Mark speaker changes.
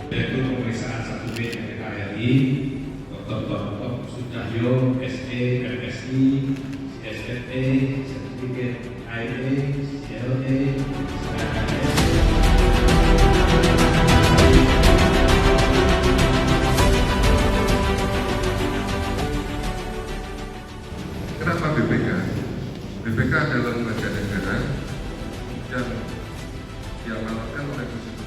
Speaker 1: Direktur Pemeriksaan 1B PPKRI, Dr. Bambang Sutahyo, SE, MSI, CSFE, Sertifikat IE, CLE,
Speaker 2: Kenapa BPK? BPK adalah lembaga negara dan diamanatkan oleh Konstitusi